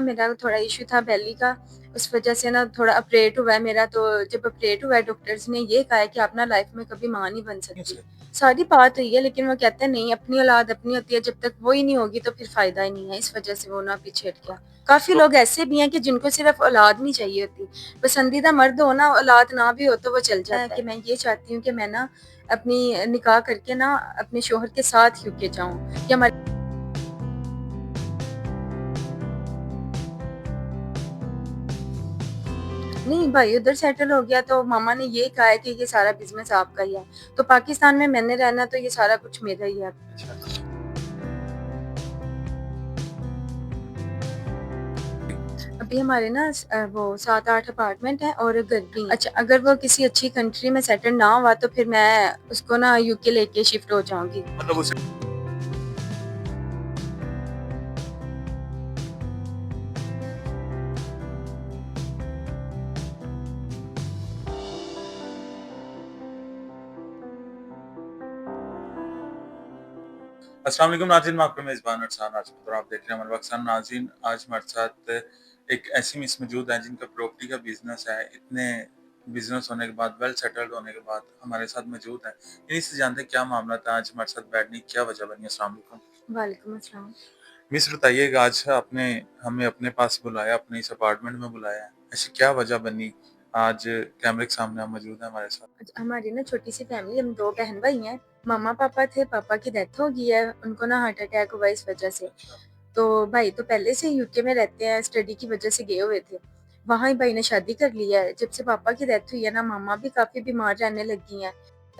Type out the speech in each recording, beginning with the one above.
मेरा थोड़ा इश्यू था बेली का, उस वजह से ना थोड़ा ऑपरेट हुआ है मेरा। तो जब ऑपरेट हुआ है डॉक्टर्स ने ये कहा है कि आप ना लाइफ में कभी माँ नहीं बन सकती। सारी बात हुई है लेकिन वो कहते हैं नहीं, अपनी औलाद अपनी होती है, जब तक वो ही नहीं होगी तो फिर फायदा ही नहीं है। इस वजह से वो ना पीछे हट गया। काफी लोग ऐसे भी हैं कि जिनको सिर्फ औलाद नहीं चाहिए होती, पसंदीदा मर्द हो ना, औलाद ना भी हो तो वो चल जाता है। कि मैं ये चाहती हूँ कि मैं ना अपनी निकाह करके ना अपने शोहर के साथ यूके जाऊँ, कि हमारे नहीं, भाई उधर सेटल हो गया तो मामा ने ये कहा है कि ये सारा बिज़नेस आपका ही है। तो पाकिस्तान में मैंने रहना तो ये सारा कुछ मेरा ही है। अभी हमारे ना वो 7-8 अपार्टमेंट हैं और घर भी हैं। अच्छा, अगर वो किसी अच्छी कंट्री में सेटल ना हुआ तो फिर मैं उसको ना यूके लेके शिफ्ट हो जाऊँगी। मतलब उसे अस्सलाम वालेकुम नाज़रीन, मैं आपका मेज़बान अरसान राजपूत और आप देख रहे हैं हमारे वक्सान। नाज़रीन, आज हमारे साथ एक ऐसी मिस मौजूद है जिनका प्रॉपर्टी का बिज़नेस है। इतने बिज़नेस होने के बाद, वेल सेटल्ड होने के बाद हमारे साथ मौजूद है। इन्हीं से जानते हैं क्या मामला था, आज हमारे साथ बैठने की क्या वजह बनी। अस्सलाम वालेकुम। वालेकुम अस्सलाम। मिस बताइएगा, आज आपने हमें अपने पास बुलाया, अपने इस अपार्टमेंट में बुलाया है। ऐसी क्या वजह बनी, आज कैमरे के सामने आप मौजूद हैं हमारे साथ? हमारी ना छोटी सी फैमिली, हम 2 बहन-भाई हैं। मम्मा-पापा थे, पापा की डेथ हो गई है, उनको ना हार्ट अटैक हुआ इस वजह से। अच्छा। तो भाई तो पहले से यूके में रहते हैं, स्टडी की वजह से गए हुए थे। वहाँ ही भाई ने शादी कर लिया है। जब से पापा की डेथ हुई है ना, मम्मा भी काफ़ी बीमार रहने लगी हैं।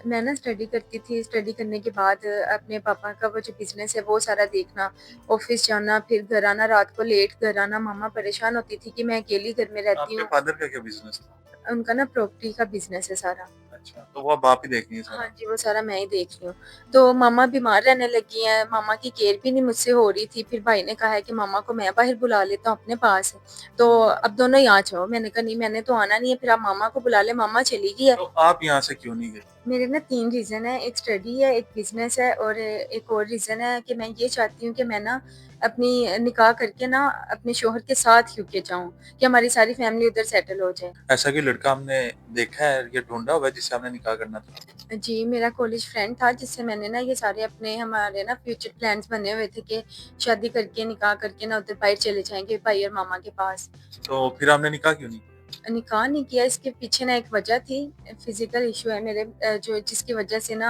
मैं ना स्टडी करती थी, स्टडी करने के बाद अपने पापा का वो जो बिज़नेस है वो सारा देखना, ऑफ़िस जाना, फिर घर आना, रात को लेट घर आना। मम्मा परेशान होती थी कि मैं अकेली घर में रहती आपके हूँ। फादर का क्या बिज़नेस था? उनका ना प्रॉपर्टी का बिज़नेस है सारा। अच्छा, तो वो अब आप ही देख रही हैं हाँ सारा? जी, वो सारा मैं ही देख रही हूँ। तो मम्मा बीमार रहने लगी हैं, मम्मा की केयर भी नहीं मुझसे हो रही थी। फिर भाई ने कहा है कि मम्मा को मैं बाहर बुला लेता हूँ अपने पास। तो अब दोनों ही आ जाओ। मैंने कहा नहीं, मैंने तो आना नहीं है, फिर आप मम्मा को बुला लें, मम्मा चली गई है। तो आप यहाँ से क्यों नहीं गई? मेरे ना 3 रीज़न है, एक स्टडी है, एक बिज़नेस है और एक और रीज़न है कि मैं ये चाहती हूँ कि मैं ना अपनी निकाह करके ना अपने शोहर के साथ यूके जाऊँ, कि हमारी सारी फैमिली उधर सेटल हो जाए। ऐसा कोई लड़का आपने देखा है या ढूँढा हुआ है जिससे आपने निकाह करना था? जी, मेरा कॉलेज फ्रेंड था जिससे मैंने ना ये सारे अपने हमारे ना फ्यूचर प्लान्स बने हुए थे कि शादी करके निकाह करके ना उधर बाहर चले जाएँगे भाई और मामा के पास। तो फिर आपने निकाह क्यों नहीं किया? निकाह नहीं किया, इसके पीछे ना एक वजह थी, फिज़िकल इश्यू है मेरे, जो जिसकी वजह से ना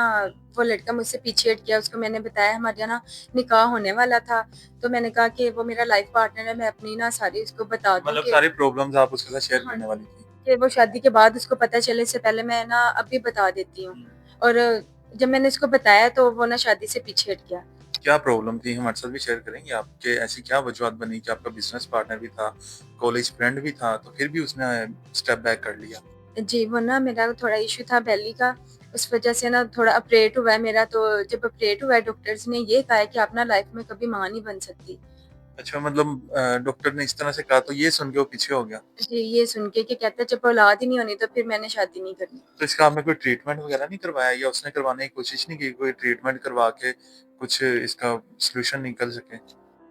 वो लड़का मुझसे पीछे हट गया। उसको मैंने बताया हमारे यहाँ ना निकाह होने वाला था, तो मैंने कहा कि वो मेरा लाइफ़ पार्टनर है, मैं अपनी ना सारी उसको बता दूँ मतलब कि सारी प्रॉब्लम्स आप उसके साथ शेयर हाँ करने वाली जी, थी। कि वो शादी के बाद उसको पता चले इससे पहले मैं ना अभी बता देती हूँ। हुँ। और जब मैंने उसको बताया तो वो ना शादी से पीछे हट गया। क्या प्रॉब्लम थी हमारे साथ भी शेयर करेंगे आप? कि ऐसी क्या वजूहत बनी कि आपका बिज़नेस पार्टनर भी था, कॉलेज फ्रेंड भी था, तो फिर भी उसने स्टेप बैक कर लिया? जी, वो ना मेरा थोड़ा इश्यू था बेली का, उस वजह से ना थोड़ा ऑपरेट हुआ है मेरा। तो जब ऑपरेट हुआ है डॉक्टर्स ने ये कहा है कि आप ना लाइफ में कभी माँ नहीं बन सकती। अच्छा, मतलब डॉक्टर ने इस तरह से कहा तो ये सुन के वो पीछे हो गया। जी, ये सुन के कि कहता है जब औलाद ही नहीं होनी तो फिर मैंने शादी नहीं करनी। तो इसका आपने कोई ट्रीटमेंट वगैरह नहीं करवाया या उसने करवाने की कोशिश नहीं की? कोई ट्रीटमेंट करवा के कुछ इसका सॉल्यूशन निकल सके?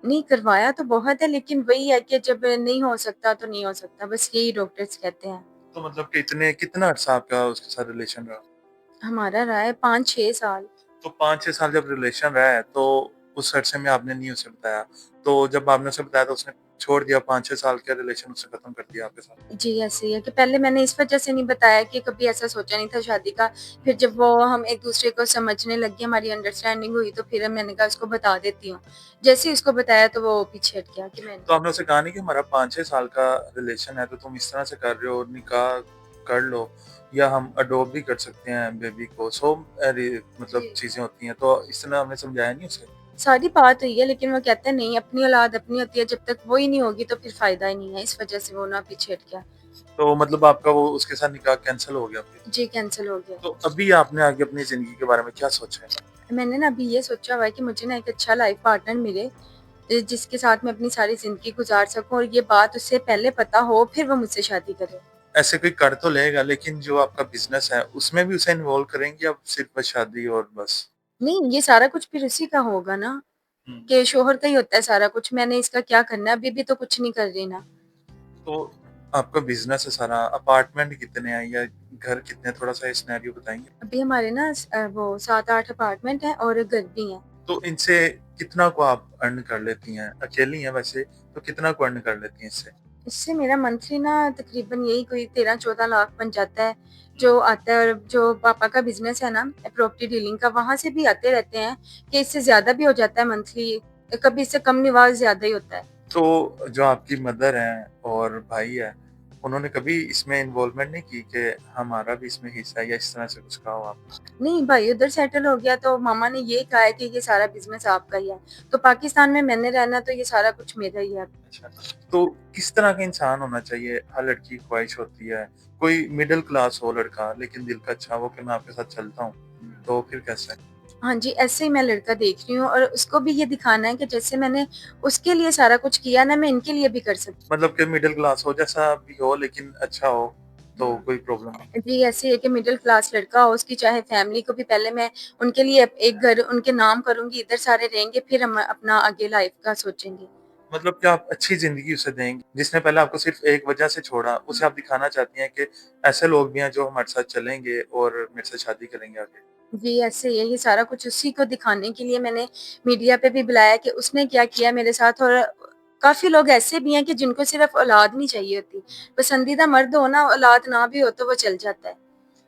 नहीं, करवाया तो बहुत है लेकिन वही है कि जब नहीं हो सकता तो नहीं हो सकता, बस यही डॉक्टर्स कहते हैं। तो मतलब कितना अरसा आपका उसके साथ रिलेशन रहा? हमारा रहा है 5-6 साल। तो 5-6 साल जब रिलेशन रहा है, तो उस अरसे में आपने नहीं उसे बताया। तो जब आपने उसे बताया तो उसने छोड़ दिया, 5-6 साल का रिलेशन उसने खत्म कर दिया आपके साथ। जी, ऐसे ही है कि पहले मैंने इस वजह से नहीं बताया कि कभी ऐसा सोचा नहीं था शादी का। फिर जब वो हम एक-दूसरे को समझने लग गए, हमारी अंडरस्टैंडिंग हुई तो फिर मैंने कहा उसको बता देती हूँ। जैसे ही उसको बताया तो वो पीछे हट गया कि मैं तो आपने उसे कहा नहीं कि हमारा 5-6 साल का रिलेशन है, तो तुम इस तरह से कर रहे हो, निकाह कर लो या हम अडॉप्ट भी कर सकते हैं बेबी को। सो मतलब जी। चीज़ें होती हैं, तो इस तरह आपने समझाया नहीं उसे? सारी बात हुई है लेकिन वो कहते हैं नहीं, अपनी औलाद अपनी होती है, जब तक वो ही नहीं होगी तो फिर फ़ायदा ही नहीं है। इस वजह से वो ना पीछे हट गया। तो मतलब आपका वो उसके साथ निकाह कैंसल हो गया फिर? जी, कैंसल हो गया। तो अभी आपने आगे अपनी ज़िंदगी के बारे में क्या सोचा है? मैंने ना अभी ये सोचा हुआ है कि मुझे ना एक अच्छा लाइफ़ पार्टनर मिले, जिसके साथ मैं अपनी सारी ज़िंदगी गुज़ार सकूँ और ये बात उससे पहले पता हो, फिर वो मुझसे शादी करे। ऐसे कोई कर तो लेगा, लेकिन जो आपका बिज़नेस है, उसमें भी उसे इन्वॉल्व करेंगे या सिर्फ़ बस शादी और बस? नहीं, ये सारा कुछ फिर उसी का होगा ना। हुँ। कि शौहर का ही होता है सारा कुछ, मैंने इसका क्या करना है, अभी भी तो कुछ नहीं कर रही ना। तो आपका बिज़नेस है सारा, अपार्टमेंट कितने हैं या घर कितने हैं? थोड़ा-सा ये सिनेरियो बताएँगे? अभी हमारे ना वो 7-8 अपार्टमेंट हैं और घर भी हैं। तो इनसे कितना को आप अर्न कर लेती हैं? अकेली हैं वैसे, तो कितना को अर्न कर लेती हैं इससे? इससे मेरा मंथली ना तकरीबन यही कोई 13-14 लाख बन जाता है, हुँ। जो आता है। और जो पापा का बिज़नेस है ना प्रॉपर्टी डीलिंग का, वहाँ से भी आते रहते हैं कि इससे ज़्यादा भी हो जाता है मंथली, कभी इससे कम नहीं हुआ, ज़्यादा ही होता है। तो जो आपकी मदर हैं और भाई है, उन्होंने कभी इसमें इन्वॉल्वमेंट नहीं की कि हमारा भी इसमें हिस्सा है या इस तरह से कुछ कहा हो आपने? नहीं, भाई उधर सेटल हो गया तो मामा ने ये कहा है कि ये सारा बिज़नेस आपका ही है। तो पाकिस्तान में मैंने रहना, तो ये सारा कुछ मेरा ही है। अच्छा, तो किस तरह का इंसान होना चाहिए? हर लड़की की ख्वाहिश होती है, कोई मिडल क्लास हो लड़का लेकिन दिल का अच्छा हो कि मैं आपके साथ चलता हूँ, तो फिर कैसे? हाँ जी, ऐसे ही मैं लड़का देख रही हूँ और उसको भी ये दिखाना है कि जैसे मैंने उसके लिए सारा कुछ किया ना, मैं इनके लिए भी कर सकती मतलब कि मिडल क्लास हो, जैसा भी हो लेकिन अच्छा हो, तो हूँ। कोई प्रॉब्लम नहीं। जी, ऐसे है कि मिडल क्लास लड़का हो, उसकी चाहे फैमिली को भी पहले मैं उनके लिए एक घर उनके नाम करूँगी, इधर सारे रहेंगे, फिर हम अपना आगे लाइफ का सोचेंगे। मतलब कि आप अच्छी ज़िंदगी उसे देंगी, जिसने पहले आपको सिर्फ़ एक वजह से छोड़ा, उसे आप दिखाना चाहती हैं कि ऐसे लोग भी हैं जो हमारे साथ चलेंगे और मेरे से शादी करेंगे आगे। जी, ऐसे ही है, ये सारा कुछ उसी को दिखाने के लिए मैंने मीडिया पे भी बुलाया कि उसने क्या किया मेरे साथ। और काफ़ी लोग ऐसे भी हैं कि जिनको सिर्फ़ औलाद नहीं चाहिए होती। पसंदीदा मर्द हो ना, औलाद ना भी हो तो वो चल जाता है।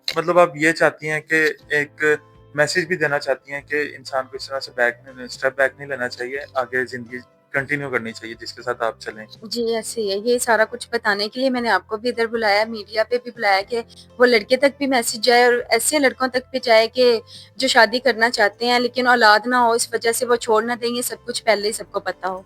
मतलब आप ये चाहती हैं कि एक मैसेज भी देना चाहती हैं कि इंसान को इस तरह से स्टेप बैक नहीं लेना चाहिए, आगे ज़िंदगी कंटिन्यू करनी चाहिए जिसके साथ आप चलें। जी, ऐसे ही है। ये सारा कुछ बताने के लिए मैंने आपको भी इधर बुलाया, मीडिया पे भी बुलाया कि वो लड़के तक भी मैसेज जाए और ऐसे लड़कों तक भी जाए कि जो शादी करना चाहते हैं लेकिन औलाद ना हो, इस वजह से वो छोड़ ना दें, ये सब कुछ पहले ही सबको पता हो।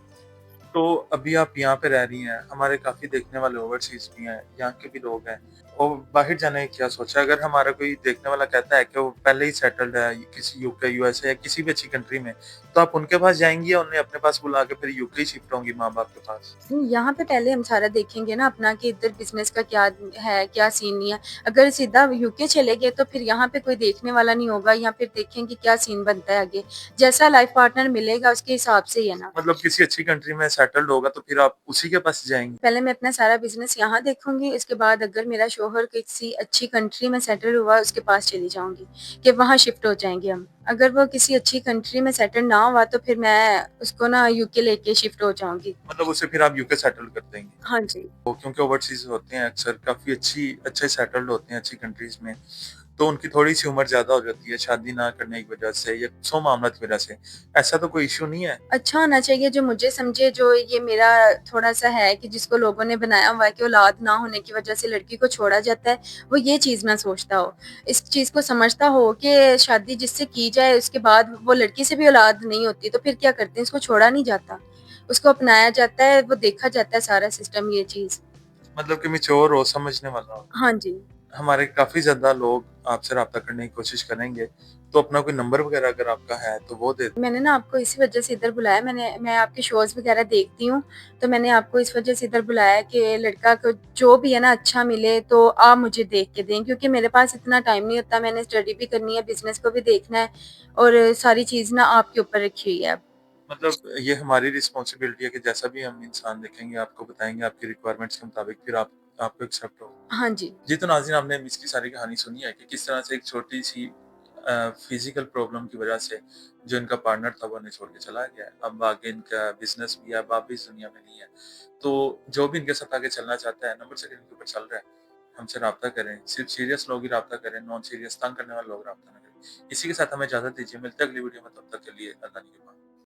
तो अभी आप यहाँ पे रह रही हैं, हमारे काफ़ी देखने वाले ओवरसीज़ भी हैं, यहाँ के भी लोग हैं। और बाहर जाने की क्या सोचा है? अगर हमारा कोई देखने वाला कहता है कि वो पहले ही सेटल्ड है किसी यूके, यूएसए या किसी भी अच्छी कंट्री में, तो आप उनके पास जाएँगी या उन्हें अपने पास बुला के फिर यूके ही शिफ्ट होंगी माँ-बाप के पास? यहाँ पे पहले हम सारा देखेंगे ना अपना कि इधर बिज़नेस का क्या है, क्या सीन नहीं है। अगर सीधा यूके चले गए तो फिर यहाँ पे कोई देखने वाला नहीं होगा, या फिर देखेंगे क्या सीन बनता है आगे। जैसा लाइफ़ पार्टनर मिलेगा उसके हिसाब से ही है ना। मतलब किसी अच्छी कंट्री में सेटल्ड होगा तो फिर आप उसी के पास जाएँगी? पहले मैं अपना सारा बिज़नेस यहाँ देखूँगी, उसके बाद अगर मेरा शौहर किसी अच्छी कंट्री में सेटल हुआ, उसके पास चली जाऊँगी, कि वहाँ शिफ्ट हो जाएँगे हम। अगर वो किसी अच्छी कंट्री में सेटल ना हुआ, तो फिर मैं उसको ना यूके लेके शिफ्ट हो जाऊँगी। मतलब उसे फिर आप यूके सेटल कर देंगी? हाँ जी। वो क्योंकि ओवरसीज़ होते हैं अक्सर काफ़ी अच्छे सेटल्ड होते हैं अच्छी कंट्रीज़ में, तो उनकी थोड़ी-सी उम्र ज़्यादा हो जाती है शादी ना करने की वजह से या 100 मामला की वजह से। ऐसा तो कोई इश्यू नहीं है? अच्छा होना चाहिए जो मुझे समझे, जो ये मेरा थोड़ा-सा है कि जिसको लोगों ने बनाया हुआ है कि औलाद ना होने की वजह से लड़की को छोड़ा जाता है, वो ये चीज़ ना सोचता हो। इस चीज़ को समझता हो कि शादी जिससे की जाए उसके बाद वो लड़की से भी औलाद नहीं होती, तो फिर क्या करते हैं, उसको छोड़ा नहीं जाता। उसको अपनाया जाता है, वो देखा जाता है सारा सिस्टम ये चीज़। मतलब कि मैच्योर हो, समझने वाला हो। हाँ जी। हमारे काफ़ी ज़्यादा लोग आपसे राब्ता करने की कोशिश करेंगे, तो अपना कोई नंबर वगैरह अगर आपका है तो वो दे मैंने ना आपको इसी वजह से इधर बुलाया, मैं आपके शोज़ वग़ैरह देखती हूँ, तो मैंने आपको इस वजह से इधर बुलाया कि लड़का को जो भी है ना अच्छा मिले तो आप मुझे देख के दें, क्योंकि मेरे पास इतना टाइम नहीं होता, मैंने स्टडी भी करनी है, बिज़नेस को भी देखना है और सारी चीज़ ना आपके ऊपर रखी हुई है अब। मतलब ये हमारी रिस्पॉन्सिबिलिटी है कि जैसा भी हम इंसान देखेंगे, आपको बताएँगे आपकी रिक्वायरमेंट्स के मुताबिक फिर आप आपको एक्सेप्ट हो। हाँ जी। जी, तो नाज़रीन आपने मिस की सारी कहानी सुनी है कि किस तरह से एक छोटी-सी फ़िज़िकल प्रॉब्लम की वज़ह से जो इनका पार्टनर था वो इन्हें छोड़ के चला गया है। अब आगे इनका बिज़नेस भी है, अब आप भी इस दुनिया में नहीं है। तो जो भी इनके साथ आगे चलना चाहता है, नंबर सेकंड के ऊपर चल रहा है, हमसे राब्ता करें। सिर्फ़ सीरियस लोग ही राब्ता करें, नॉन सीरियस तंग करने वाले लोग राब्ता ना करें। इसी के साथ हमें इजाज़त दीजिए, मिलते हैं अगली वीडियो में, तब तक के लिए अल्लाह निगहबान।